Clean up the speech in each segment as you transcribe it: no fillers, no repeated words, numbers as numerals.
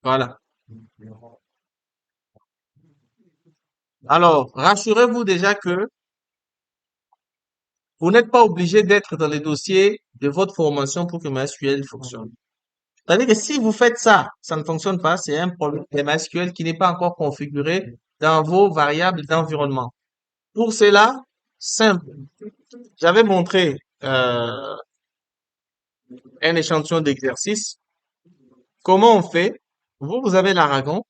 Voilà. Alors, rassurez-vous déjà que vous n'êtes pas obligé d'être dans les dossiers de votre formation pour que MySQL fonctionne. C'est-à-dire que si vous faites ça, ça ne fonctionne pas, c'est un problème de MySQL qui n'est pas encore configuré dans vos variables d'environnement. Pour cela, simple. J'avais montré un échantillon d'exercice. Comment on fait? Vous avez l'Aragon.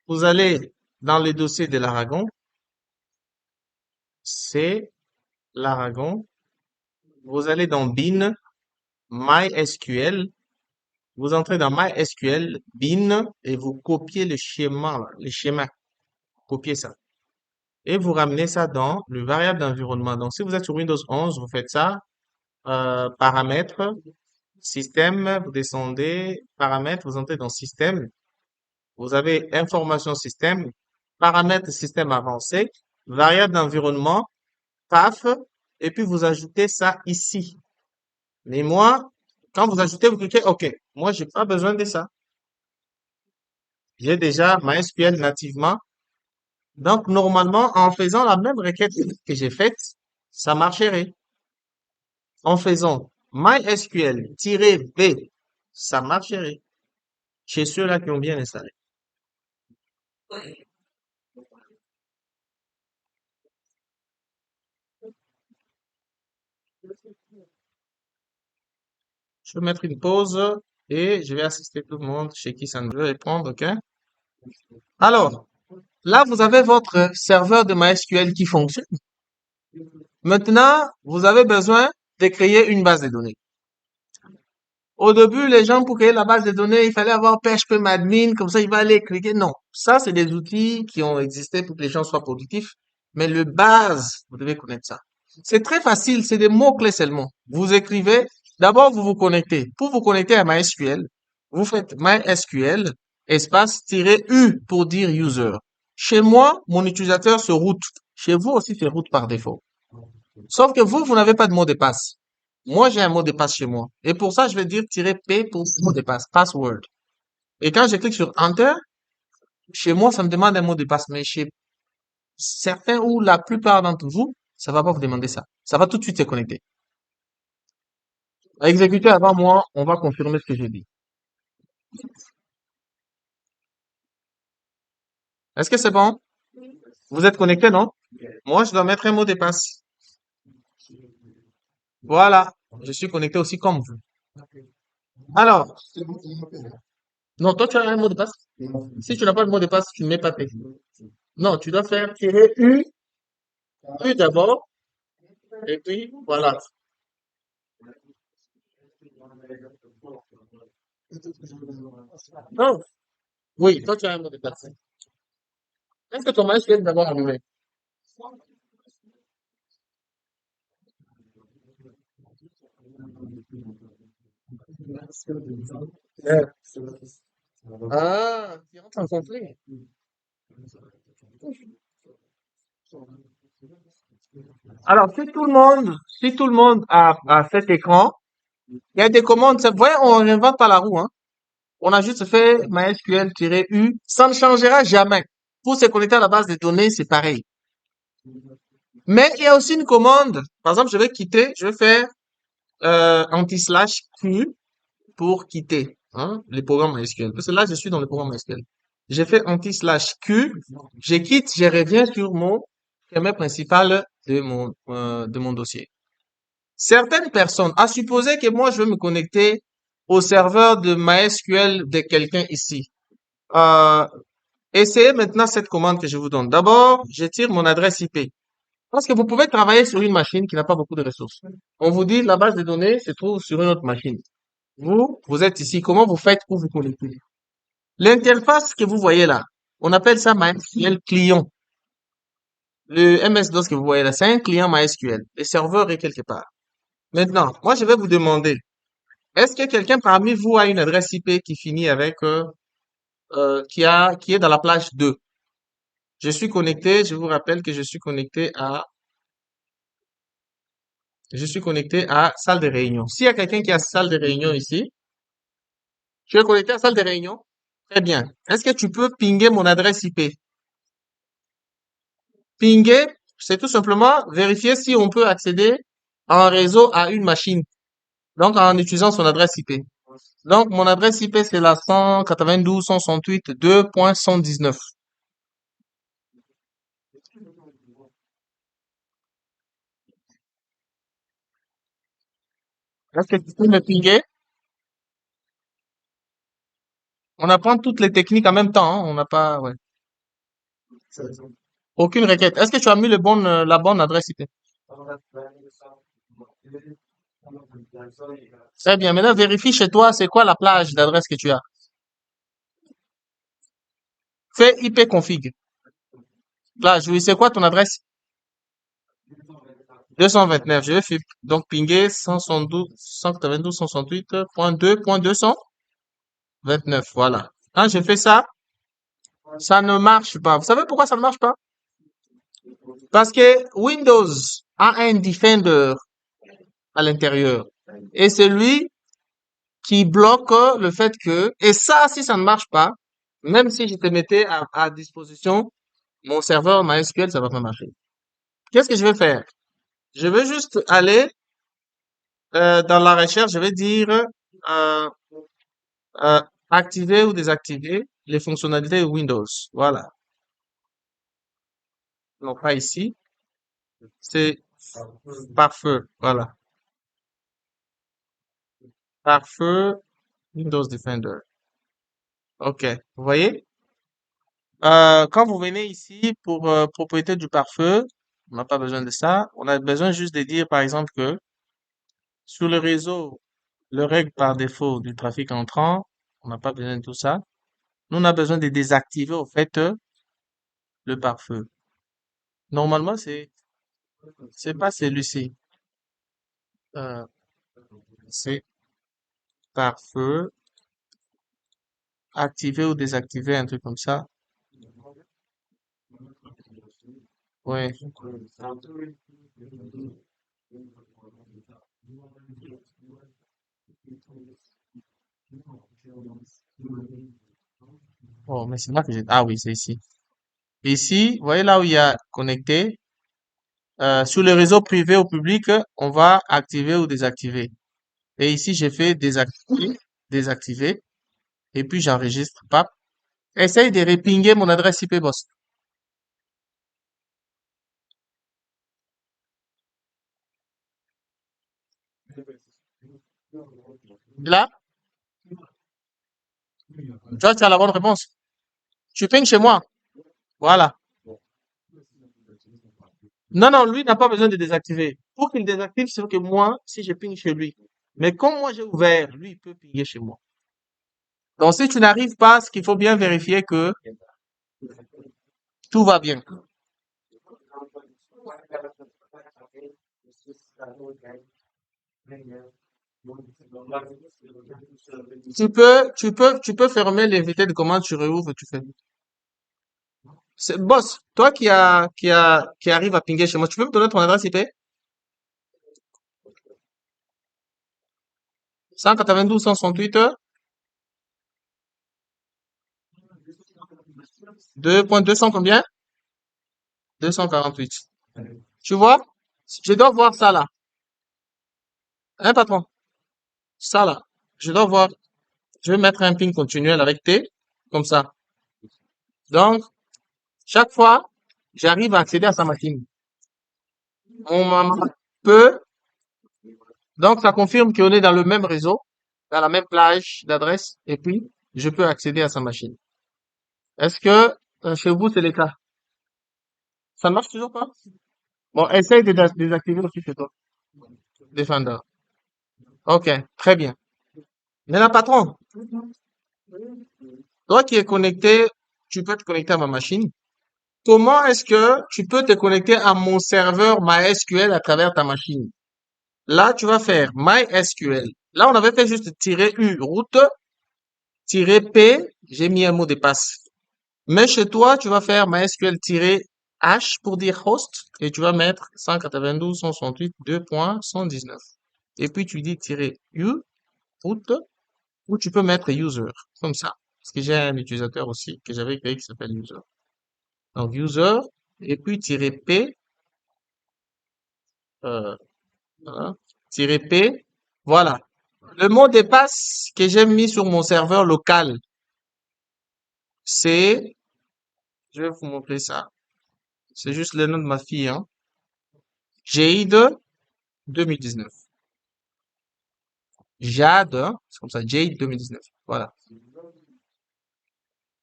Vous allez dans le dossier de l'Aragon. C'est l'Aragon. Vous allez dans bin, MySQL. Vous entrez dans MySQL, bin, et vous copiez le schéma, là, le schéma. Copiez ça. Et vous ramenez ça dans le variable d'environnement. Donc, si vous êtes sur Windows 11, vous faites ça, paramètres, système, vous descendez, paramètres, vous entrez dans système. Vous avez information système, paramètres système avancé, variable d'environnement, paf, et puis vous ajoutez ça ici. Mais moi, quand vous ajoutez, vous cliquez OK. Moi, j'ai pas besoin de ça. J'ai déjà MySQL nativement. Donc, normalement, en faisant la même requête que j'ai faite, ça marcherait. En faisant MySQL-V, ça marcherait chez ceux-là qui ont bien installé. Je vais mettre une pause et je vais assister tout le monde chez qui ça ne veut répondre, OK? Alors, là, vous avez votre serveur de MySQL qui fonctionne. Maintenant, vous avez besoin de créer une base de données. Au début, les gens, pour créer la base de données, il fallait avoir PHP-Madmin, comme ça, il va aller cliquer. Non. Ça, c'est des outils qui ont existé pour que les gens soient productifs. Mais le base, vous devez connaître ça. C'est très facile, c'est des mots-clés seulement. Vous écrivez, d'abord, vous vous connectez. Pour vous connecter à MySQL, vous faites MySQL, espace, -U pour dire user. Chez moi, mon utilisateur se route. Chez vous aussi, c'est route par défaut. Sauf que vous n'avez pas de mot de passe. Moi, j'ai un mot de passe chez moi. Et pour ça, je vais dire -P pour mot de passe, password. Et quand je clique sur Enter, chez moi, ça me demande un mot de passe. Mais chez certains ou la plupart d'entre vous, ça va pas vous demander ça. Ça va tout de suite se connecter. À exécuter avant moi, on va confirmer ce que j'ai dit. Est-ce que c'est bon? Vous êtes connecté, non? Moi, je dois mettre un mot de passe. Voilà. Je suis connecté aussi comme vous. Alors, non, toi, tu as un mot de passe? Si tu n'as pas de mot de passe, tu ne mets pas texte. Non, tu dois faire -U, U d'abord, et puis, voilà. Non, oui, toi, tu as un mot de passe. Est-ce que ton match vient d'abord arriver? Ouais. Ah, tu rentres en conflit. Alors, si tout le monde a cet écran, il y a des commandes. Vous voyez, on n'invente pas la roue, hein. On a juste fait MySQL-U. Ça ne changera jamais. Pour se connecter à la base de données, c'est pareil. Mais il y a aussi une commande. Par exemple, je vais quitter, je vais faire anti-slash Q pour quitter hein, le programme MySQL. Parce que là, je suis dans le programme MySQL. J'ai fait anti-slash Q, je quitte, je reviens sur mon chemin principal de mon dossier. Certaines personnes, à supposer que moi, je veux me connecter au serveur de MySQL de quelqu'un ici. Euh, Essayez maintenant cette commande que je vous donne. D'abord, je tire mon adresse IP. Parce que vous pouvez travailler sur une machine qui n'a pas beaucoup de ressources. On vous dit la base de données se trouve sur une autre machine. Vous êtes ici. Comment vous faites pour vous connecter? L'interface que vous voyez là, on appelle ça MySQL client. Le MS-DOS que vous voyez là, c'est un client MySQL. Le serveur est quelque part. Maintenant, moi, je vais vous demander, est-ce que quelqu'un parmi vous a une adresse IP qui finit avec, qui est dans la plage 2? Je suis connecté, je vous rappelle que je suis connecté à salle de réunion. S'il y a quelqu'un qui a salle de réunion ici, je suis connecté à salle de réunion. Très bien. Est-ce que tu peux pinguer mon adresse IP? Pinguer, c'est tout simplement vérifier si on peut accéder en réseau à une machine. Donc, en utilisant son adresse IP. Donc, mon adresse IP, c'est la 192.168.2.119. Est-ce que tu peux me pinguer? On apprend toutes les techniques en même temps, hein. On n'a pas, ouais. Aucune requête. Est-ce que tu as mis la bonne adresse IP? Très bien. Maintenant, vérifie chez toi, c'est quoi la plage d'adresse que tu as. Fais IP config. Plage, oui, c'est quoi ton adresse? 229. Je vais donc pinguer 172, 192, 168.2.229. Voilà. Quand je fais ça, ça ne marche pas. Vous savez pourquoi ça ne marche pas? Parce que Windows a un Defender à l'intérieur. Et c'est lui qui bloque le fait que, et ça, si ça ne marche pas, même si je te mettais à disposition mon serveur MySQL, ça va pas marcher. Qu'est-ce que je vais faire? Je vais juste aller dans la recherche, je vais dire euh, euh, activer ou désactiver les fonctionnalités de Windows. Voilà. Non, pas ici. C'est par feu. Voilà. Par feu, Windows Defender. OK. Vous voyez? Quand vous venez ici pour propriété du pare-feu, on n'a pas besoin de ça. On a besoin juste de dire, par exemple, que sur le réseau, le règle par défaut du trafic entrant, on n'a pas besoin de tout ça. Nous, on a besoin de désactiver, au fait, le pare-feu. Normalement, c'est pas celui-ci. Euh, c'est pare-feu, activer ou désactiver, un truc comme ça. Ouais. Oh, mais c'est là que j'ai... Ah oui, c'est ici. Ici, vous voyez là où il y a connecté. Sur le réseau privé ou public, on va activer ou désactiver. Et ici, j'ai fait désactiver, désactiver. Et puis, j'enregistre. Pap. Essaye de repinguer mon adresse IP boss. Là, tu as la bonne réponse. Tu ping chez moi. Voilà. Non, non, lui n'a pas besoin de désactiver. Pour qu'il désactive, c'est que moi, si je ping chez lui. Mais comme moi j'ai ouvert, lui, il peut pinguer chez moi. Donc, si tu n'arrives pas, ce qu'il faut bien vérifier que tout va bien. Tu peux fermer l'invité de commande, tu réouvres, tu fais. Boss, toi qui arrive à pinguer chez moi, tu peux me donner ton adresse IP? 192, 168, 2.200 combien? 248. Tu vois? Je dois voir ça là. Hein, patron? Ça là. Je dois voir. Je vais mettre un ping continuel avec T, comme ça. Donc, chaque fois, j'arrive à accéder à sa machine. Mon maman peut, donc ça confirme qu'on est dans le même réseau, dans la même plage d'adresse, et puis je peux accéder à sa machine. Est-ce que chez vous c'est le cas? Ça ne marche toujours pas? Bon, essaye de désactiver aussi chez toi. Defender. Ok, très bien. Maintenant, patron, toi qui es connecté, tu peux te connecter à ma machine. Comment est-ce que tu peux te connecter à mon serveur MySQL à travers ta machine? Là, tu vas faire MySQL. Là, on avait fait juste -u, route, -p, j'ai mis un mot de passe. Mais chez toi, tu vas faire MySQL-h pour dire host et tu vas mettre 192.168.2.119. Et puis tu dis -u, route, ou tu peux mettre user, comme ça. Parce que j'ai un utilisateur aussi que j'avais créé qui s'appelle user. Donc, user, et puis -p, euh, voilà, -p, voilà. Le mot de passe que j'ai mis sur mon serveur local, c'est, je vais vous montrer ça. C'est juste le nom de ma fille, hein. Jade 2019. Jade, hein, c'est comme ça, Jade 2019. Voilà.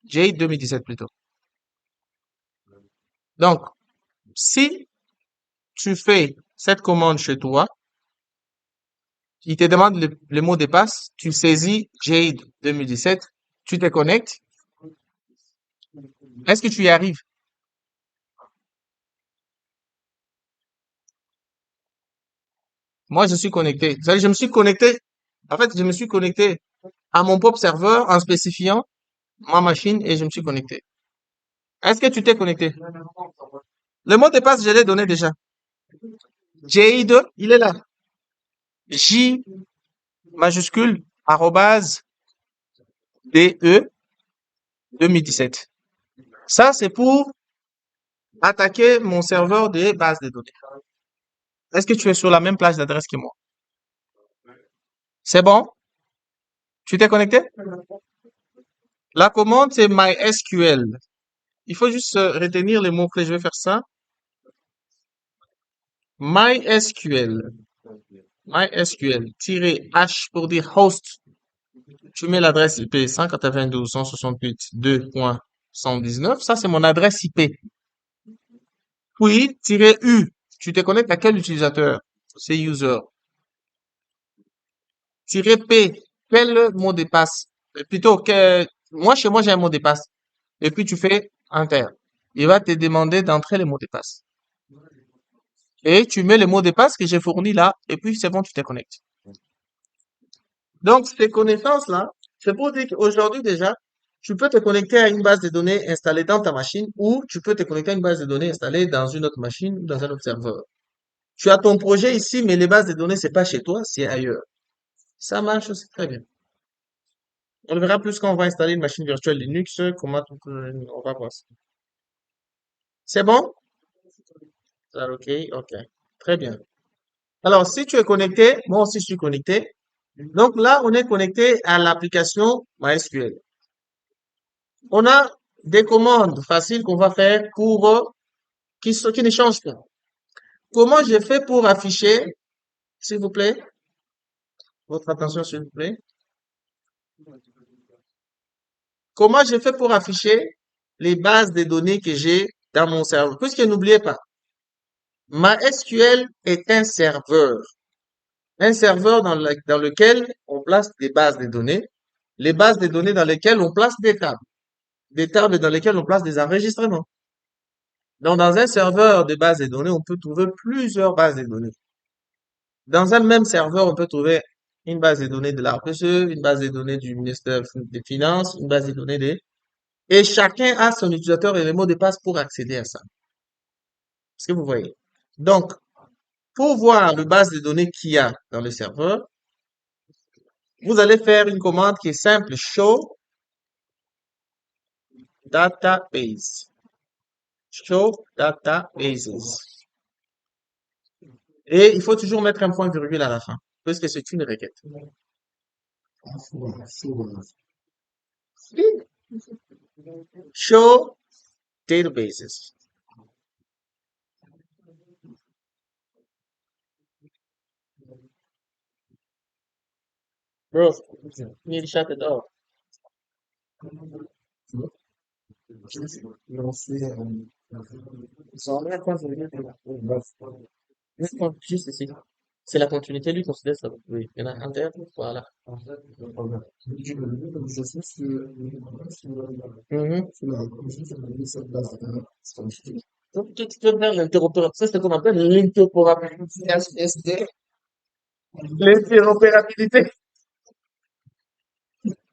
Jade 2017 plutôt. Donc, si tu fais cette commande chez toi, il te demande le mot de passe, tu saisis Jade 2017, tu te connectes. Est-ce que tu y arrives? Moi, je suis connecté. C'est-à-dire, je me suis connecté. En fait, je me suis connecté à mon propre serveur en spécifiant ma machine et je me suis connecté. Est-ce que tu t'es connecté? Le mot de passe, je l'ai donné déjà. Jade, il est là. J majuscule, arrobase, DE 2017. Ça, c'est pour attaquer mon serveur de base de données. Est-ce que tu es sur la même plage d'adresse que moi? C'est bon? Tu t'es connecté? La commande, c'est MySQL. Il faut juste retenir les mots-clés. Je vais faire ça. MySQL. MySQL-H pour dire host. Tu mets l'adresse IP 192.168.2.119. Ça, c'est mon adresse IP. Puis, -U. Tu te connectes à quel utilisateur? C'est user. -P. Quel mot de passe? Plutôt que, moi, chez moi, j'ai un mot de passe. Et puis, tu fais enter. Il va te demander d'entrer les mots de passe. Et tu mets le mot de passe que j'ai fourni là. Et puis, c'est bon, tu te connectes. Donc, ces connaissances-là, c'est pour dire qu'aujourd'hui déjà, tu peux te connecter à une base de données installée dans ta machine ou tu peux te connecter à une base de données installée dans une autre machine ou dans un autre serveur. Tu as ton projet ici, mais les bases de données, c'est pas chez toi, c'est ailleurs. Ça marche aussi très bien. On le verra plus quand on va installer une machine virtuelle Linux, comment on va voir ça. C'est bon? Ah, ok, ok. Très bien. Alors, si tu es connecté, moi aussi je suis connecté. Donc là, on est connecté à l'application MySQL. On a des commandes faciles qu'on va faire pour qui ne changent pas. Comment j'ai fait pour afficher, s'il vous plaît, votre attention s'il vous plaît. Comment j'ai fait pour afficher les bases de données que j'ai dans mon serveur? Puisque n'oubliez pas, MySQL est un serveur dans lequel on place des bases de données, les bases de données dans lesquelles on place des tables dans lesquelles on place des enregistrements. Donc, dans un serveur de bases de données, on peut trouver plusieurs bases de données. Dans un même serveur, on peut trouver une base de données de la RPCE, une base de données du ministère des Finances, une base de données des... Et chacun a son utilisateur et les mots de passe pour accéder à ça. Est-ce que vous voyez? Donc, pour voir le base de données qu'il y a dans le serveur, vous allez faire une commande qui est simple, show database. Show databases. Et il faut toujours mettre un point virgule à la fin, puisque c'est une requête. Show databases. Bro, you need to shut the door. Juste ici. C'est la continuité, lui considère ça. Oui, il y en a un derrière, voilà. Mhm. Donc, tu peux faire l'interopérabilité. Ça, c'est ce qu'on appelle l'interopérabilité. L'interopérabilité.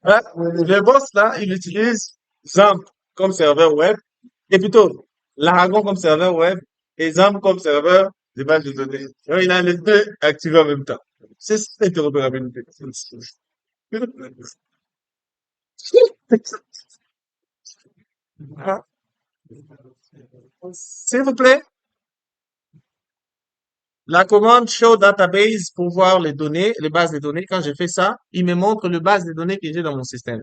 Hein? Le boss, là, il utilise XAMPP comme serveur web, et plutôt Laragon comme serveur web, et XAMPP comme serveur de base de données. Donc, il a les deux activés en même temps. C'est cette interopérabilité. Ah, s'il vous plaît, la commande show database pour voir les données, les bases de données. Quand je fais ça, il me montre les bases de données que j'ai dans mon système.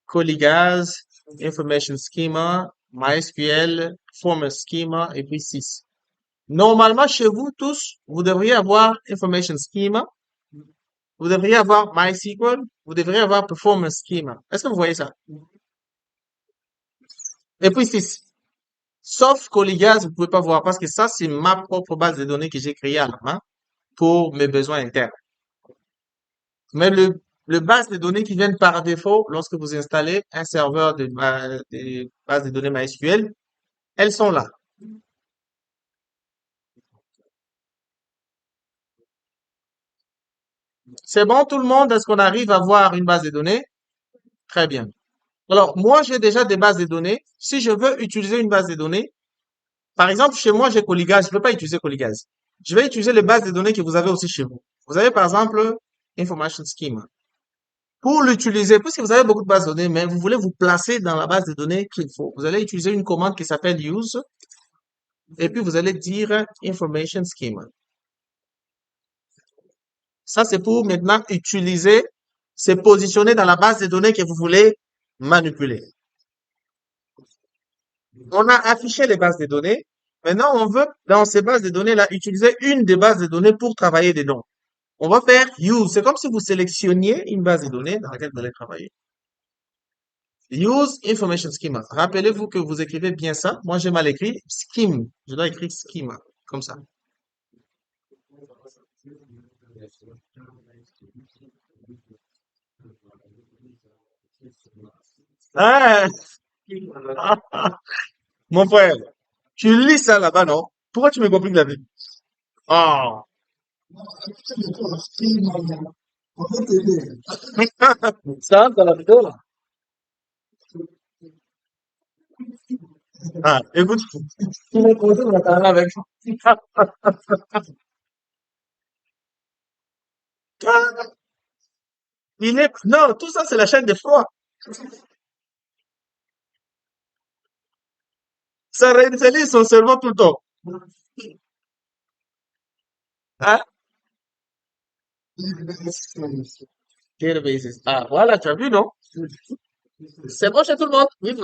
Coligaz, Information Schema, MySQL, Former Schema et puis 6. Normalement, chez vous tous, vous devriez avoir Information Schema, vous devriez avoir MySQL, vous devriez avoir Performance Schema. Est-ce que vous voyez ça? Et puis 6. Sauf Coligaz, vous pouvez pas voir parce que ça, c'est ma propre base de données que j'ai créée à la main pour mes besoins internes. Mais le base de données qui viennent par défaut lorsque vous installez un serveur de base de données MySQL, elles sont là. C'est bon, tout le monde? Est-ce qu'on arrive à voir une base de données? Très bien. Alors, moi, j'ai déjà des bases de données. Si je veux utiliser une base de données, par exemple, chez moi, j'ai Colligaz. Je ne peux pas utiliser Colligaz. Je vais utiliser les bases de données que vous avez aussi chez vous. Vous avez, par exemple, Information Schema. Pour l'utiliser, puisque vous avez beaucoup de bases de données, mais vous voulez vous placer dans la base de données qu'il faut, vous allez utiliser une commande qui s'appelle use, et puis vous allez dire Information Schema. Ça, c'est pour maintenant utiliser, c'est positionner dans la base de données que vous voulez manipuler. On a affiché les bases de données. Maintenant, on veut, dans ces bases de données-là, utiliser une des bases de données pour travailler dedans. On va faire use. C'est comme si vous sélectionniez une base de données dans laquelle vous allez travailler. Use information schema. Rappelez-vous que vous écrivez bien ça. Moi, j'ai mal écrit scheme. Je dois écrire schema. Comme ça. Ah, mon frère, tu lis ça là-bas, non? Pourquoi tu me compliques la vie? Ah, ça, dans la vidéo, là. Ah, écoute, tu m'as posé, on va parler avec. Ah, non, tout ça, c'est la chaîne de froid. Ça réinitialise son cerveau tout le temps. Hein? Databases. Ah, voilà, tu as vu, non? C'est bon chez tout le monde? Oui,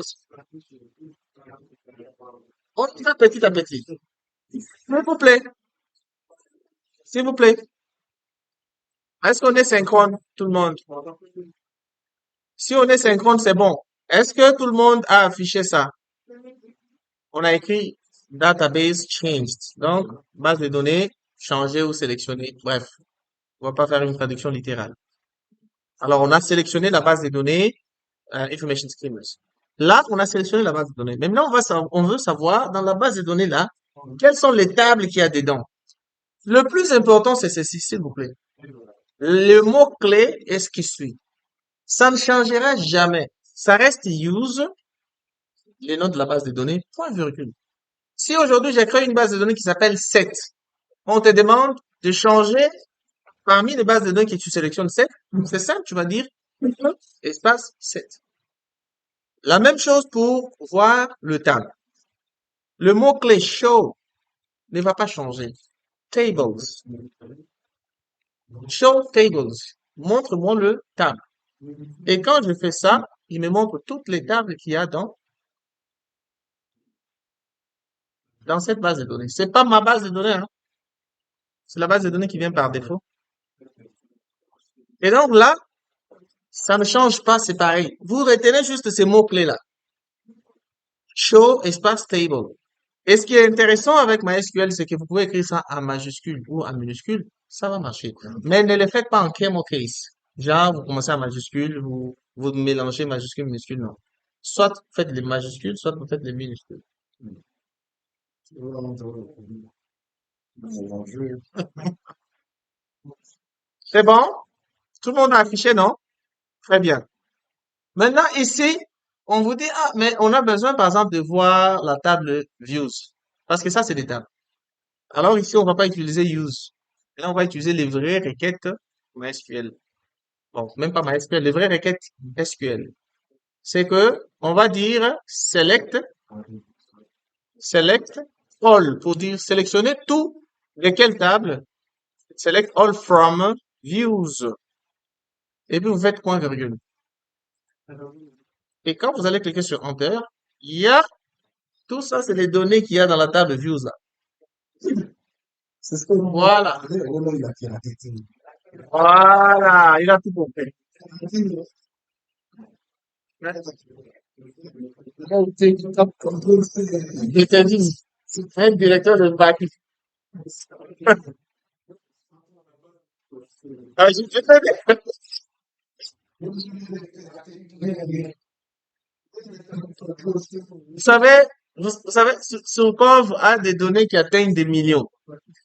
on y va petit à petit. S'il vous plaît, s'il vous plaît. Est-ce qu'on est synchrone, tout le monde? Si on est synchrone, c'est bon. Est-ce que tout le monde a affiché ça? On a écrit database changed. Donc, base de données, changer ou sélectionner. Bref, on va pas faire une traduction littérale. Alors, on a sélectionné la base de données, information schemas. Là, on a sélectionné la base de données. Maintenant, on veut savoir, dans la base de données là, quelles sont les tables qu'il y a dedans. Le plus important, c'est ceci, s'il vous plaît. Le mot-clé est ce qui suit. Ça ne changera jamais. Ça reste use, le nom de la base de données, point virgule. Si aujourd'hui j'ai créé une base de données qui s'appelle set, on te demande de changer parmi les bases de données que tu sélectionnes set, c'est simple, tu vas dire espace set. La même chose pour voir le tab. Le mot-clé show ne va pas changer. Tables. Show tables. Montre-moi le tab. Et quand je fais ça, il me montre toutes les tables qu'il y a dans cette base de données. C'est pas ma base de données, hein. C'est la base de données qui vient par défaut. Et donc là, ça ne change pas, c'est pareil. Vous retenez juste ces mots-clés-là. Show espace table. Et ce qui est intéressant avec MySQL, c'est que vous pouvez écrire ça en majuscule ou en minuscule. Ça va marcher. Mais ne le faites pas en camel case. Genre, vous commencez en majuscule, vous mélangez majuscule, minuscule, non. Soit vous faites les majuscules, soit vous faites les minuscules. C'est bon? Tout le monde a affiché, non? Très bien. Maintenant, ici, on vous dit, ah, mais on a besoin, par exemple, de voir la table views. Parce que ça, c'est des tables. Alors ici, on va pas utiliser use. Là, on va utiliser les vraies requêtes MySQL. Bon, même pas MySQL, les vraies requêtes SQL. c'est que on va dire select all pour dire sélectionner tout de quelle table? Select all from views. Et puis vous faites point virgule. Et quand vous allez cliquer sur Enter, il y a tout ça, c'est les données qu'il y a dans la table views là. Voilà. Voilà, il a tout compris. Je t'ai dit, c'est un directeur de bac. Ah, je t'ai dit. Vous savez, vous savez, Surcov a des données qui atteignent des millions.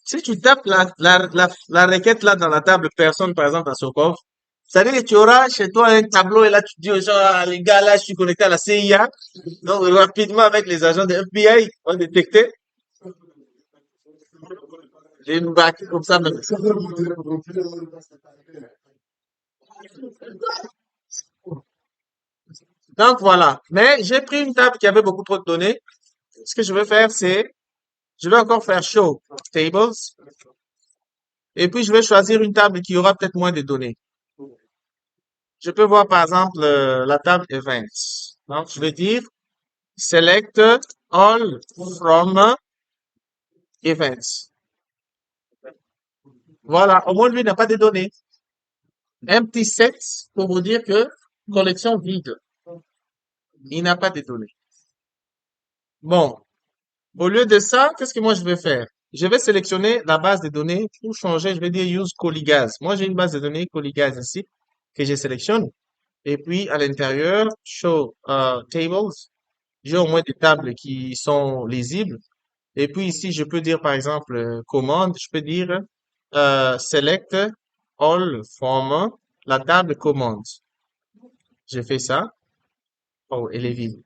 Si tu tapes la requête là dans la table personne, par exemple, à Surcov, ça veut dire que tu auras chez toi un tableau et là tu dis aux gens, ah, les gars, là, je suis connecté à la CIA. Donc, rapidement, avec les agents de FBI, on va détecter. J'ai une bac comme ça. Donc, voilà. Mais j'ai pris une table qui avait beaucoup trop de données. Ce que je vais faire, c'est, je vais encore faire show tables. Et puis, je vais choisir une table qui aura peut-être moins de données. Je peux voir, par exemple, la table events. Donc, je vais dire select all from events. Voilà. Au moins, lui n'a pas de données. Empty set pour vous dire que collection vide. Il n'a pas de données. Bon. Au lieu de ça, qu'est-ce que moi je vais faire? Je vais sélectionner la base de données pour changer. Je vais dire use Colligaz. Moi, j'ai une base de données Colligaz ici que je sélectionne. Et puis, à l'intérieur, show tables. J'ai au moins des tables qui sont lisibles. Et puis ici, je peux dire par exemple commande. Je peux dire select all from la table commande. J'ai fait ça. Oh, elle est vide.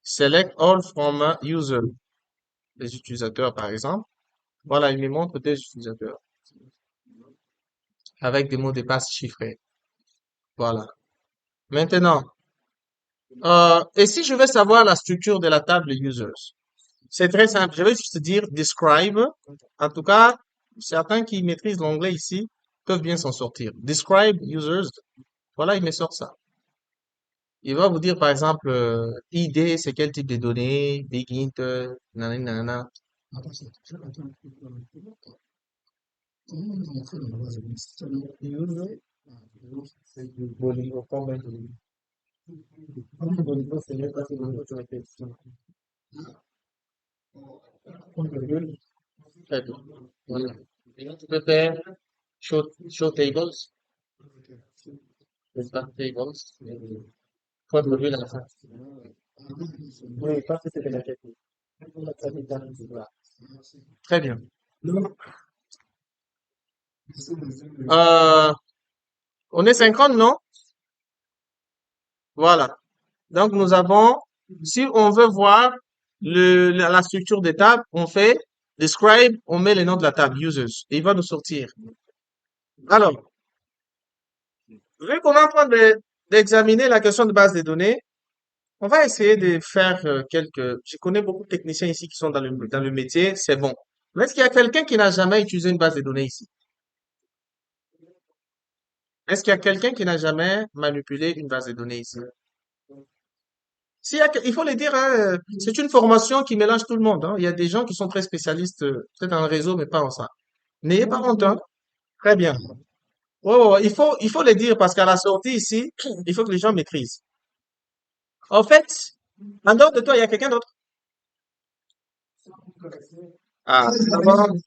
Select all from user. Les utilisateurs, par exemple. Voilà, il me montre des utilisateurs avec des mots de passe chiffrés. Voilà. Maintenant, et si je veux savoir la structure de la table users, c'est très simple. Je vais juste dire describe. En tout cas, certains qui maîtrisent l'anglais ici peuvent bien s'en sortir. Describe users. Voilà, il me sort ça. Il va vous dire, par exemple, ID, c'est quel type de données, begin, nanana, nanana. Très bien. Voilà. Et là, tu peux faire show tables, start tables, point virgule à la fin. Oui, parce que c'était la technique. Très bien. Euh, on est synchrone, non? Voilà. Donc, nous avons, si on veut voir la structure des tables, on fait describe, on met les noms de la table, users, et il va nous sortir. Alors, vu qu'on est en train d'examiner la question de base de données, on va essayer de faire je connais beaucoup de techniciens ici qui sont dans le métier, c'est bon. Mais est-ce qu'il y a quelqu'un qui n'a jamais utilisé une base de données ici? Est-ce qu'il y a quelqu'un qui n'a jamais manipulé une base de données ici? Il faut le dire, hein, c'est une formation qui mélange tout le monde, hein. Il y a des gens qui sont très spécialistes, peut-être en réseau, mais pas en ça. N'ayez pas honte, hein. Très bien. Ouais, ouais, ouais, il faut le dire parce qu'à la sortie ici, il faut que les gens maîtrisent. En fait, en dehors de toi, il y a quelqu'un d'autre. Ah,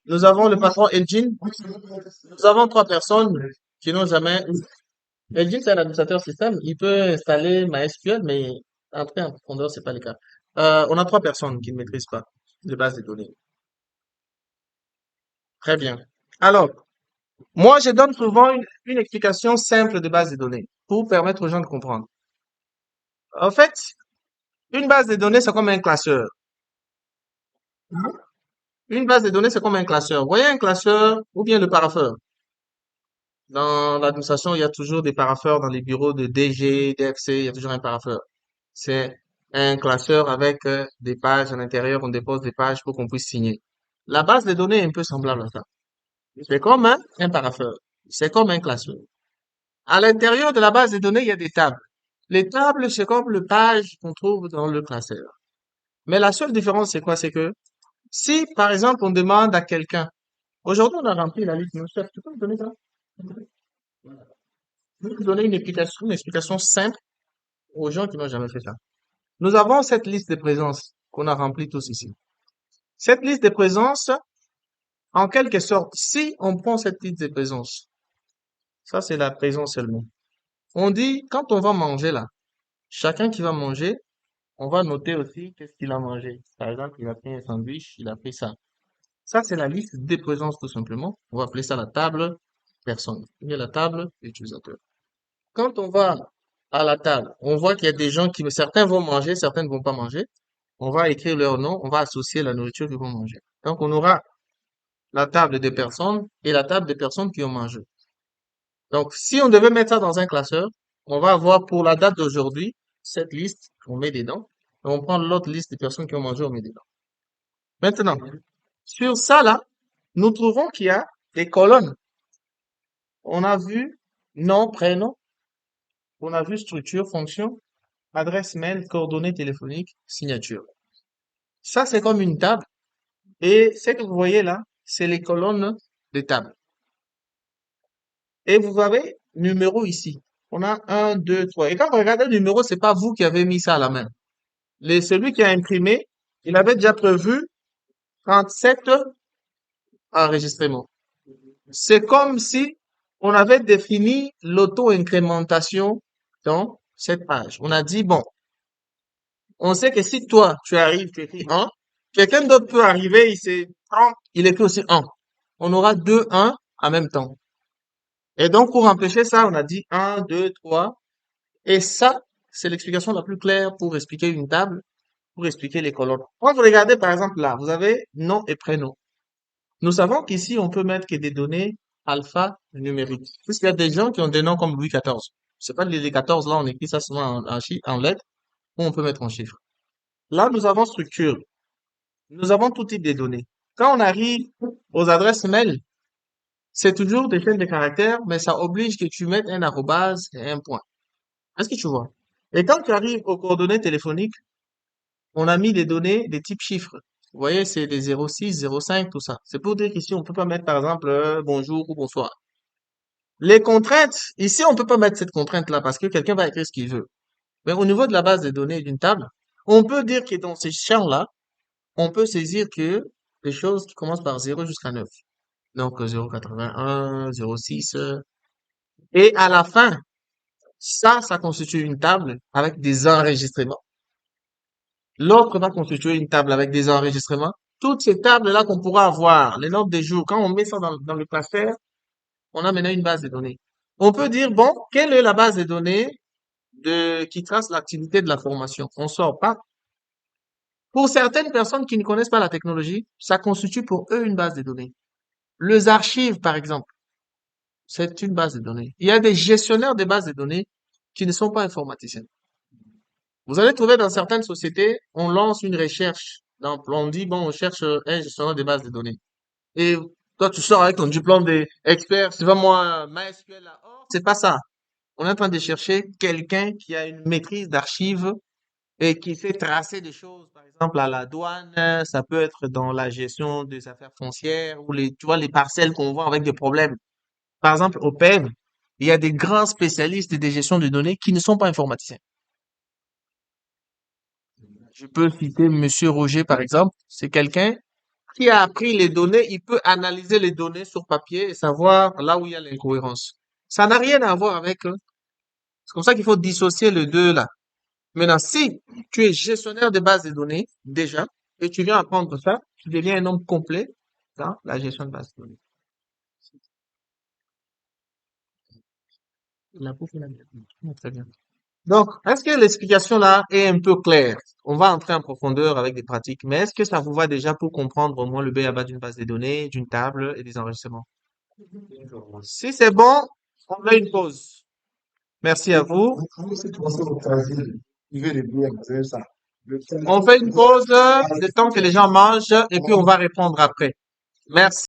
nous avons le patron Elgin. Nous avons trois personnes qui n'ont jamais. Elgin, c'est un administrateur système. Il peut installer MySQL, mais entrer en profondeur, c'est pas le cas. On a trois personnes qui ne maîtrisent pas les bases de données. Très bien. Alors, moi, je donne souvent une explication simple de base de données pour permettre aux gens de comprendre. En fait, une base de données, c'est comme un classeur. Une base de données, c'est comme un classeur. Vous voyez un classeur ou bien le parapheur. Dans l'administration, il y a toujours des parapheurs dans les bureaux de DG, DFC, il y a toujours un parapheur. C'est un classeur avec des pages à l'intérieur. On dépose des pages pour qu'on puisse signer. La base de données est un peu semblable à ça. C'est comme un parapheur. C'est comme un classeur. À l'intérieur de la base de données, il y a des tables. Les tables, c'est comme le page qu'on trouve dans le classeur. Mais la seule différence, c'est quoi? C'est que si, par exemple, on demande à quelqu'un, aujourd'hui, on a rempli la liste, mon chef, tu peux me donner ça? Je vais vous donner une explication simple aux gens qui n'ont jamais fait ça. Nous avons cette liste de présence qu'on a remplie tous ici. Cette liste de présence, en quelque sorte, si on prend cette liste de présence, ça c'est la présence seulement. On dit, quand on va manger là, chacun qui va manger, on va noter aussi qu'est-ce qu'il a mangé. Par exemple, il a pris un sandwich, il a pris ça. Ça, c'est la liste des présences tout simplement. On va appeler ça la table personne. Il y a la table utilisateur. Quand on va à la table, on voit qu'il y a des gens qui, certains vont manger, certains ne vont pas manger. On va écrire leur nom, on va associer la nourriture qu'ils vont manger. Donc, on aura la table des personnes et la table des personnes qui ont mangé. Donc, si on devait mettre ça dans un classeur, on va avoir pour la date d'aujourd'hui, cette liste, on met dedans, et on prend l'autre liste des personnes qui ont mangé, on met dedans. Maintenant, sur ça là, nous trouvons qu'il y a des colonnes. On a vu nom, prénom, on a vu structure, fonction, adresse mail, coordonnées téléphoniques, signature. Ça, c'est comme une table. Et ce que vous voyez là, c'est les colonnes des tables. Et vous avez numéro ici. On a un, 2, 3. Et quand vous regardez le numéro, c'est pas vous qui avez mis ça à la main. Celui qui a imprimé, il avait déjà prévu 37 enregistrements. C'est comme si on avait défini l'auto-incrémentation dans cette page. On a dit, bon, on sait que si toi, tu arrives, tu écris 1, quelqu'un d'autre peut arriver, il écrit aussi 1. On aura deux 1 en même temps. Et donc, pour empêcher ça, on a dit 1, 2, 3. Et ça, c'est l'explication la plus claire pour expliquer une table, pour expliquer les colonnes. Quand vous regardez, par exemple, là, vous avez nom et prénom. Nous savons qu'ici, on peut mettre que des données alphanumériques. Puisqu'il y a des gens qui ont des noms comme Louis XIV. C'est pas les 14, là, on écrit ça souvent en lettres, ou on peut mettre en chiffres. Là, nous avons structure. Nous avons tout type de données. Quand on arrive aux adresses mail, c'est toujours des chaînes de caractères, mais ça oblige que tu mettes un arrobase et un point. Est-ce que tu vois? Et quand tu arrives aux coordonnées téléphoniques, on a mis des données des types chiffres. Vous voyez, c'est des 06, 05, tout ça. C'est pour dire qu'ici, on peut pas mettre, par exemple, bonjour ou bonsoir. Les contraintes, ici, on peut pas mettre cette contrainte-là parce que quelqu'un va écrire ce qu'il veut. Mais au niveau de la base des données d'une table, on peut dire que dans ces champs-là, on peut saisir que des choses qui commencent par 0 jusqu'à 9. Donc 0,81, 0,6. Et à la fin, ça constitue une table avec des enregistrements. L'autre va constituer une table avec des enregistrements. Toutes ces tables-là qu'on pourra avoir, les nombres des jours, quand on met ça dans le classeur, on a maintenant une base de données. On peut dire, bon, quelle est la base de données qui trace l'activité de la formation? On sort pas. Pour certaines personnes qui ne connaissent pas la technologie, ça constitue pour eux une base de données. Les archives, par exemple, c'est une base de données. Il y a des gestionnaires de bases de données qui ne sont pas informaticiens. Vous allez trouver dans certaines sociétés, on lance une recherche. Donc, on dit, bon, on cherche un gestionnaire de bases de données. Et toi, tu sors avec ton diplôme d'expert, c'est pas moi, MySQL là. Oh, c'est pas ça. On est en train de chercher quelqu'un qui a une maîtrise d'archives et qui sait tracer des choses, par exemple, à la douane, ça peut être dans la gestion des affaires foncières ou tu vois, les parcelles qu'on voit avec des problèmes. Par exemple, au PEV, il y a des grands spécialistes des gestions de données qui ne sont pas informaticiens. Je peux citer Monsieur Roger, par exemple. C'est quelqu'un qui a appris les données, il peut analyser les données sur papier et savoir là où il y a l'incohérence. Ça n'a rien à voir avec, c'est comme ça qu'il faut dissocier les deux là. Maintenant, si tu es gestionnaire de bases de données, déjà, et tu viens apprendre ça, tu deviens un homme complet dans la gestion de bases de données. Très bien. Donc, est-ce que l'explication là est un peu claire? On va entrer en profondeur avec des pratiques, mais est-ce que ça vous va déjà pour comprendre au moins le b.a-ba d'une base de données, d'une table et des enregistrements? Si c'est bon, on a une pause. Merci à vous. On fait une pause, le temps que les gens mangent, et puis on va répondre après. Merci.